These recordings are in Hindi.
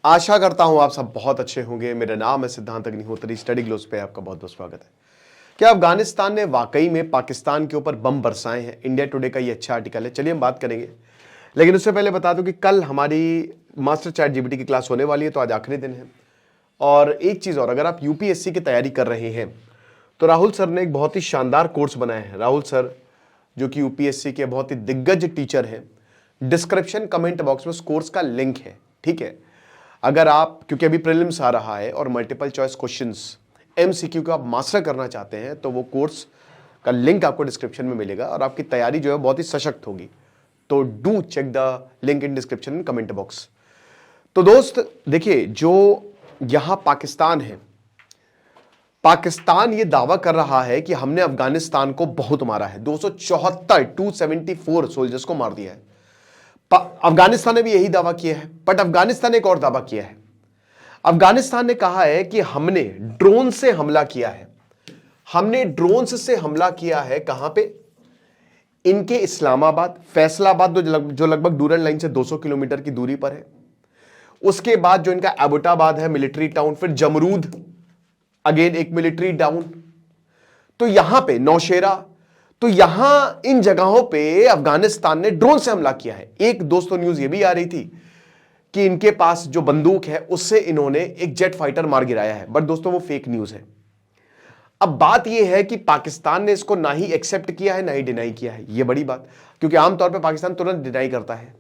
आशा करता हूं आप सब बहुत अच्छे होंगे। मेरा नाम है सिद्धांत अग्निहोत्री। स्टडी ग्लोस पे आपका बहुत बहुत स्वागत है। क्या अफगानिस्तान ने वाकई में पाकिस्तान के ऊपर बम बरसाए हैं? इंडिया टुडे का ये अच्छा आर्टिकल है, चलिए हम बात करेंगे। लेकिन उससे पहले बता दूं कि कल हमारी मास्टर चैट जीपीटी की क्लास होने वाली है, तो आज आखिरी दिन है। और एक चीज़ और, अगर आप यूपीएससी की तैयारी कर रहे हैं तो राहुल सर ने एक बहुत ही शानदार कोर्स बनाया है। राहुल सर जो कि यूपीएससी के बहुत ही दिग्गज टीचर हैं, डिस्क्रिप्शन कमेंट बॉक्स में उस कोर्स का लिंक है, ठीक है। अगर आप, क्योंकि अभी प्रीलिम्स आ रहा है और मल्टीपल चॉइस क्वेश्चंस एमसीक्यू का आप मास्टर करना चाहते हैं, तो वो कोर्स का लिंक आपको डिस्क्रिप्शन में मिलेगा और आपकी तैयारी जो है बहुत ही सशक्त होगी। तो do check the link in description in comment box. तो दोस्त देखिए, जो यहां पाकिस्तान है, पाकिस्तान ये दावा कर रहा है कि हमने अफगानिस्तान को बहुत मारा है। 274 सोल्जर्स को मार दिया है। अफगानिस्तान ने भी यही दावा किया है, बट अफगानिस्तान ने एक और दावा किया है। अफगानिस्तान ने कहा है कि हमने ड्रोन से हमला किया है। हमने ड्रोन से हमला किया है। कहां पे? इनके इस्लामाबाद, फैसलाबाद जो लगभग डूरन लाइन से 200 किलोमीटर की दूरी पर है। उसके बाद जो इनका एबोटाबाद है मिलिट्री टाउन, फिर जमरूद अगेन एक मिलिट्री टाउन, तो यहां पे नौशेरा, तो यहां इन जगहों पे अफगानिस्तान ने ड्रोन से हमला किया है। एक दोस्तों न्यूज ये भी आ रही थी कि इनके पास जो बंदूक है उससे इन्होंने एक जेट फाइटर मार गिराया है, बट दोस्तों वो फेक न्यूज है। अब बात यह है कि पाकिस्तान ने इसको ना ही एक्सेप्ट किया है ना ही डिनाई किया है। यह बड़ी बात, क्योंकि आमतौर पर पाकिस्तान तुरंत डिनाई करता है।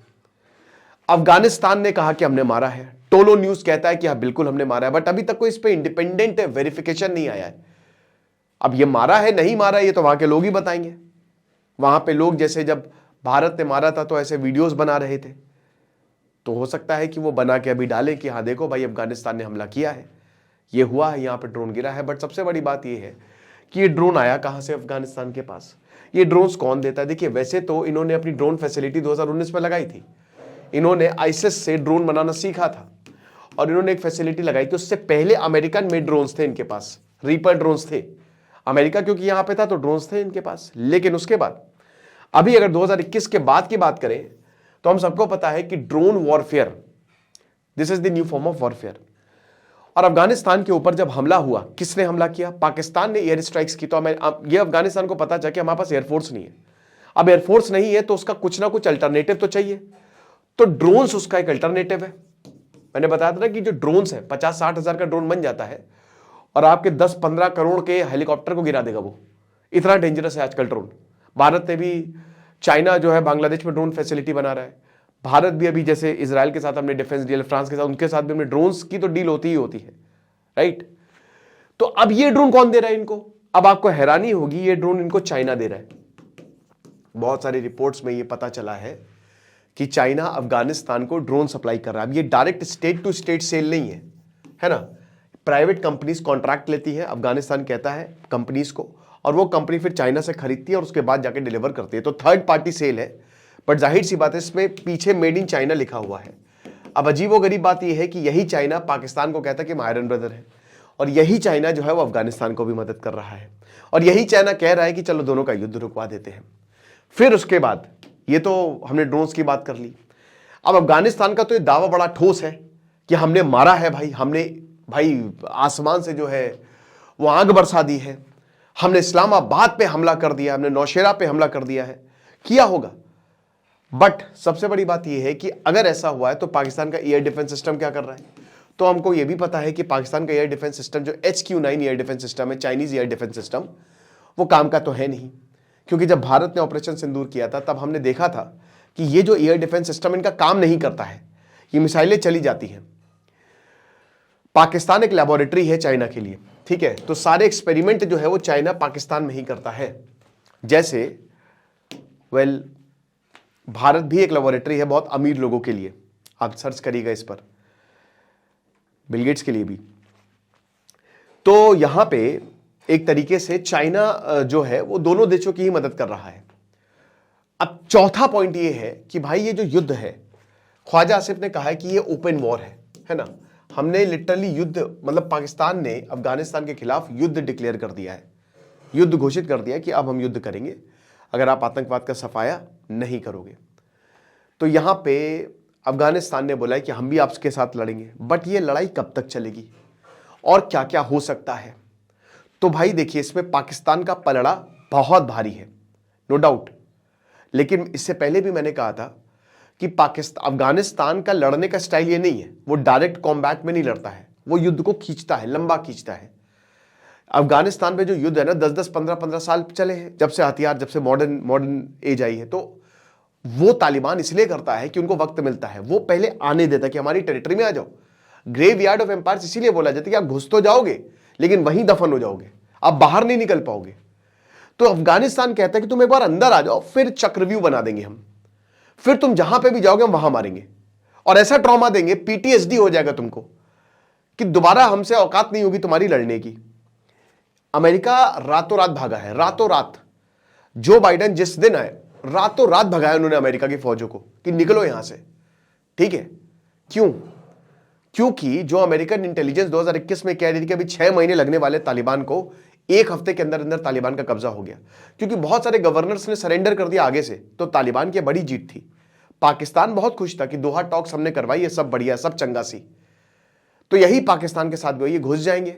अफगानिस्तान ने कहा कि हमने मारा है, टोलो न्यूज कहता है कि हाँ बिल्कुल हमने मारा है, बट अभी तक कोई इस पर इंडिपेंडेंट वेरिफिकेशन नहीं आया है। अब ये मारा है नहीं मारा है ये तो वहां के लोग ही बताएंगे। वहां पे लोग जैसे जब भारत ने मारा था तो ऐसे वीडियोस बना रहे थे, तो हो सकता है कि वो बना के अभी डाले कि हाँ देखो भाई अफगानिस्तान ने हमला किया है, ये हुआ है, यहां पे ड्रोन गिरा है। बट सबसे बड़ी बात ये है कि ये ड्रोन आया कहां से अफगानिस्तान के पास, ये ड्रोन्स कौन देता है? देखिए, वैसे तो इन्होंने अपनी ड्रोन फैसिलिटी 2019 में लगाई थी। इन्होंने आईएसएस से ड्रोन बनाना सीखा था और इन्होंने एक फैसिलिटी लगाई थी। उससे पहले अमेरिकन मेड ड्रोन्स थे इनके पास, रीपर ड्रोन्स थे। अमेरिका क्योंकि यहां पे था तो ड्रोन्स थे इनके पास। लेकिन उसके बाद अभी अगर 2021 के बाद की बात करें तो हम सबको पता है कि drone warfare, this is the new form of warfare. और अफगानिस्तान के ऊपर जब हमला हुआ, किसने हमला किया? पाकिस्तान ने एयर स्ट्राइक्स की। तो ये अफगानिस्तान को पता चला कि हमारे पास एयरफोर्स नहीं है। अब एयरफोर्स नहीं है तो उसका कुछ ना कुछ अल्टरनेटिव तो चाहिए, तो ड्रोन्स उसका एक अल्टरनेटिव है। मैंने बताया था ना कि जो ड्रोन्स है 50-60 हजार का ड्रोन बन जाता है और आपके 10-15 करोड़ के हेलीकॉप्टर को गिरा देगा। वो इतना डेंजरस है आजकल ड्रोन। भारत ने भी, चाइना जो है बांग्लादेश में ड्रोन फैसिलिटी बना रहा है। भारत भी अभी जैसे इजराइल के साथ हमने डिफेंस डील, फ्रांस के साथ, उनके साथ भी हमने ड्रोन्स की तो डील होती ही होती है, राइट। तो अब ये ड्रोन कौन दे रहा है इनको? अब आपको हैरानी होगी, ये ड्रोन इनको चाइना दे रहा है। बहुत सारी रिपोर्ट्स में ये पता चला है कि चाइना अफगानिस्तान को ड्रोन सप्लाई कर रहा है। अब ये direct state to state sale नहीं है ना। प्राइवेट कंपनीज कॉन्ट्रैक्ट लेती है, अफगानिस्तान कहता है कंपनीज को, और वो कंपनी फिर चाइना से खरीदती है और उसके बाद जाके डिलीवर करती है। तो थर्ड पार्टी सेल है, बट जाहिर सी बात है इसमें पीछे मेड इन चाइना लिखा हुआ है। अब अजीबोगरीब बात यह है कि यही चाइना पाकिस्तान को कहता है कि हम आयरन ब्रदर है, और यही चाइना जो है वो अफगानिस्तान को भी मदद कर रहा है, और यही चाइना कह रहा है कि चलो दोनों का युद्ध रुकवा देते हैं। फिर उसके बाद ये तो हमने ड्रोन्स की बात कर ली। अब अफगानिस्तान का तो ये दावा बड़ा ठोस है कि हमने मारा है भाई, हमने भाई आसमान से जो है वो आग बरसा दी है, हमने इस्लामाबाद पे हमला कर दिया, हमने नौशेरा पे हमला कर दिया है, किया होगा। बट सबसे बड़ी बात यह है कि अगर ऐसा हुआ है तो पाकिस्तान का एयर डिफेंस सिस्टम क्या कर रहा है? तो हमको यह भी पता है कि पाकिस्तान का एयर डिफेंस सिस्टम जो HQ-9 एयर डिफेंस सिस्टम है, चाइनीज एयर डिफेंस सिस्टम, वो काम का तो है नहीं। क्योंकि जब भारत ने ऑपरेशन सिंदूर किया था तब हमने देखा था कि ये जो एयर डिफेंस सिस्टम इनका काम नहीं करता है, ये मिसाइलें चली जाती हैं। पाकिस्तान एक लैबोरेटरी है चाइना के लिए, ठीक है, तो सारे एक्सपेरिमेंट जो है वो चाइना पाकिस्तान में ही करता है। जैसे भारत भी एक लैबोरेटरी है बहुत अमीर लोगों के लिए, आप सर्च करिएगा इस पर, बिल गेट्स के लिए भी। तो यहां पे एक तरीके से चाइना जो है वो दोनों देशों की ही मदद कर रहा है। अब चौथा पॉइंट ये है कि भाई ये जो युद्ध है, ख्वाजा आसिफ ने कहा है कि ये ओपन वॉर है ना। हमने लिटरली युद्ध, मतलब पाकिस्तान ने अफगानिस्तान के खिलाफ युद्ध डिक्लेयर कर दिया है, युद्ध घोषित कर दिया है कि अब हम युद्ध करेंगे अगर आप आतंकवाद का सफाया नहीं करोगे। तो यहां पे अफगानिस्तान ने बोला है कि हम भी आपके साथ लड़ेंगे, बट ये लड़ाई कब तक चलेगी और क्या क्या हो सकता है? तो भाई देखिए, इसमें पाकिस्तान का पलड़ा बहुत भारी है, नो डाउट। लेकिन इससे पहले भी मैंने कहा था कि पाकिस्तान, अफगानिस्तान का लड़ने का स्टाइल ये नहीं है, वो डायरेक्ट कॉम्बैट में नहीं लड़ता है, वो युद्ध को खींचता है, लंबा खींचता है। अफगानिस्तान में जो युद्ध है ना, 10-10, 15-15 साल चले हैं, जब से हथियार, जब से मॉडर्न एज आई है। तो वो तालिबान इसलिए करता है कि उनको वक्त मिलता है, वो पहले आने देता है कि हमारी टेरिटरी में आ जाओ। ग्रेव यार्ड ऑफ एम्पायर्स इसीलिए बोला जाता है कि आप घुस तो जाओगे लेकिन वहीं दफन हो जाओगे, आप बाहर नहीं निकल पाओगे। तो अफगानिस्तान कहता है कि तुम एक बार अंदर आ जाओ, फिर चक्रव्यूह बना देंगे हम, फिर तुम जहां पे भी जाओगे हम वहां मारेंगे, और ऐसा ट्रॉमा देंगे, पीटीएसडी हो जाएगा तुमको, कि दोबारा हमसे औकात नहीं होगी तुम्हारी लड़ने की। अमेरिका रातों रात भागा है, रातों रात। जो बाइडेन जिस दिन आए, रातों रात भगाया उन्होंने अमेरिका की फौजों को कि निकलो यहां से, ठीक है। क्यों? क्योंकि जो अमेरिकन इंटेलिजेंस 2021 में कह रही थी कि अभी 6 महीने लगने वाले तालिबान को, 1 हफ्ते के अंदर अंदर तालिबान का कब्जा हो गया, क्योंकि बहुत सारे गवर्नर्स ने सरेंडर कर दिया आगे से, तो तालिबान की बड़ी जीत थी। पाकिस्तान बहुत खुश था कि दोहा टॉक्स हमने करवाई है, सब बढ़िया, सब चंगा सी। तो यही पाकिस्तान के साथ भी, ये घुस जाएंगे,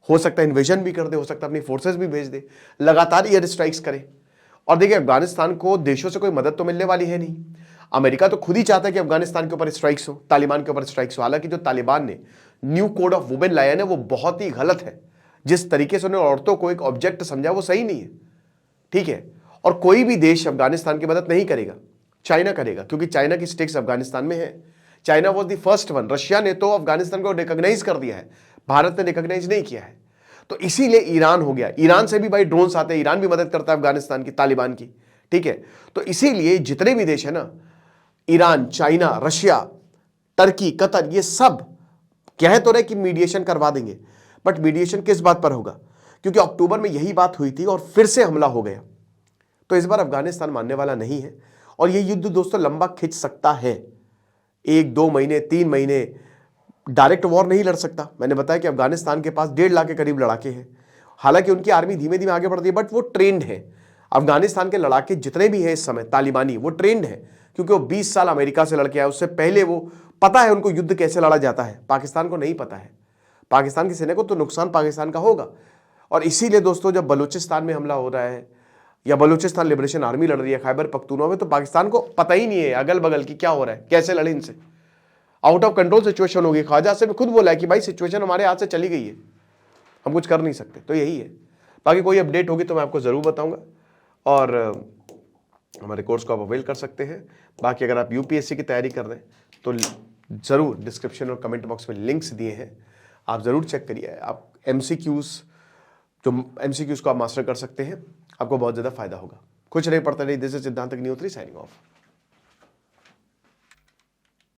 हो सकता है इन्वेजन भी कर दे, हो सकता है अपनी फोर्सेस भी भेज दे, लगातार एयर स्ट्राइक्स करे। और देखिए, अफगानिस्तान को देशों से कोई मदद तो मिलने वाली है नहीं। अमेरिका तो खुद ही चाहता है कि अफगानिस्तान के ऊपर स्ट्राइक्स हो, तालिबान के ऊपर स्ट्राइक्स हो। हालांकि जो तालिबान ने न्यू कोड ऑफ वुमेन लाया ना, वो बहुत ही गलत है। जिस तरीके से उन्होंने औरतों को एक ऑब्जेक्ट समझा, वो सही नहीं है, ठीक है। और कोई भी देश अफगानिस्तान की मदद नहीं करेगा, चाइना करेगा, क्योंकि चाइना की स्टेक्स अफगानिस्तान में है। China was the first one. Russia ने तो अफगानिस्तान को रिकॉग्नाइज कर दिया है, भारत ने रिकॉग्नाइज नहीं किया है। तो इसीलिए ईरान हो गया, ईरान से भी भाई ड्रोन्स आते हैं, ईरान भी मदद करता है अफगानिस्तान की, तालिबान की, ठीक है। तो इसीलिए जितने भी देश है ना, Iran, China, Russia, Turkey, Qatar, ये सब कह तो रहे कि मीडिएशन करवा देंगे, बट मीडिएशन किस बात पर होगा? क्योंकि अक्टूबर में यही बात हुई थी और फिर से हमला हो गया। तो इस बार अफगानिस्तान मानने वाला नहीं है, और यह युद्ध दोस्तों लंबा खिंच सकता है, 1-2 महीने, 3 महीने। डायरेक्ट वॉर नहीं लड़ सकता। मैंने बताया कि अफगानिस्तान के पास 1.5 लाख के करीब लड़ाके हैं। हालांकि उनकी आर्मी धीमे धीमे आगे बढ़ती है, बट वो ट्रेंड है। अफगानिस्तान के लड़ाके जितने भी हैं इस समय तालिबानी, वो ट्रेंड है, क्योंकि वो 20 साल अमेरिका से लड़के आए। उससे पहले वो पता है उनको युद्ध कैसे लड़ा जाता है, पाकिस्तान को नहीं पता है। पाकिस्तान की सेना को तो नुकसान पाकिस्तान का होगा। और इसीलिए दोस्तों, जब बलूचिस्तान में हमला हो रहा है या बलूचिस्तान लिबरेशन आर्मी लड़ रही है खैबर पख्तूनख्वा में, तो पाकिस्तान को पता ही नहीं है अगल बगल की क्या हो रहा है, कैसे लड़े इनसे। आउट ऑफ कंट्रोल सिचुएशन होगी। ख्वाजा से खुद बोला है कि भाई सिचुएशन हमारे हाथ से चली गई है, हम कुछ कर नहीं सकते। तो यही है। बाकी कोई अपडेट होगी तो मैं आपको ज़रूर बताऊंगा, और हमारे कोर्स को आप अवेल कर सकते हैं। बाकी अगर आप यूपीएससी की तैयारी कर रहे हैं तो ज़रूर डिस्क्रिप्शन और कमेंट बॉक्स में लिंक्स दिए हैं, आप ज़रूर चेक करिए। आप एमसीक्यूज़ को आप मास्टर कर सकते हैं, आपको बहुत ज़्यादा फायदा होगा। कुछ नहीं पड़ता नहीं। दिस इज सिद्धांत अग्निहोत्री साइनिंग ऑफ।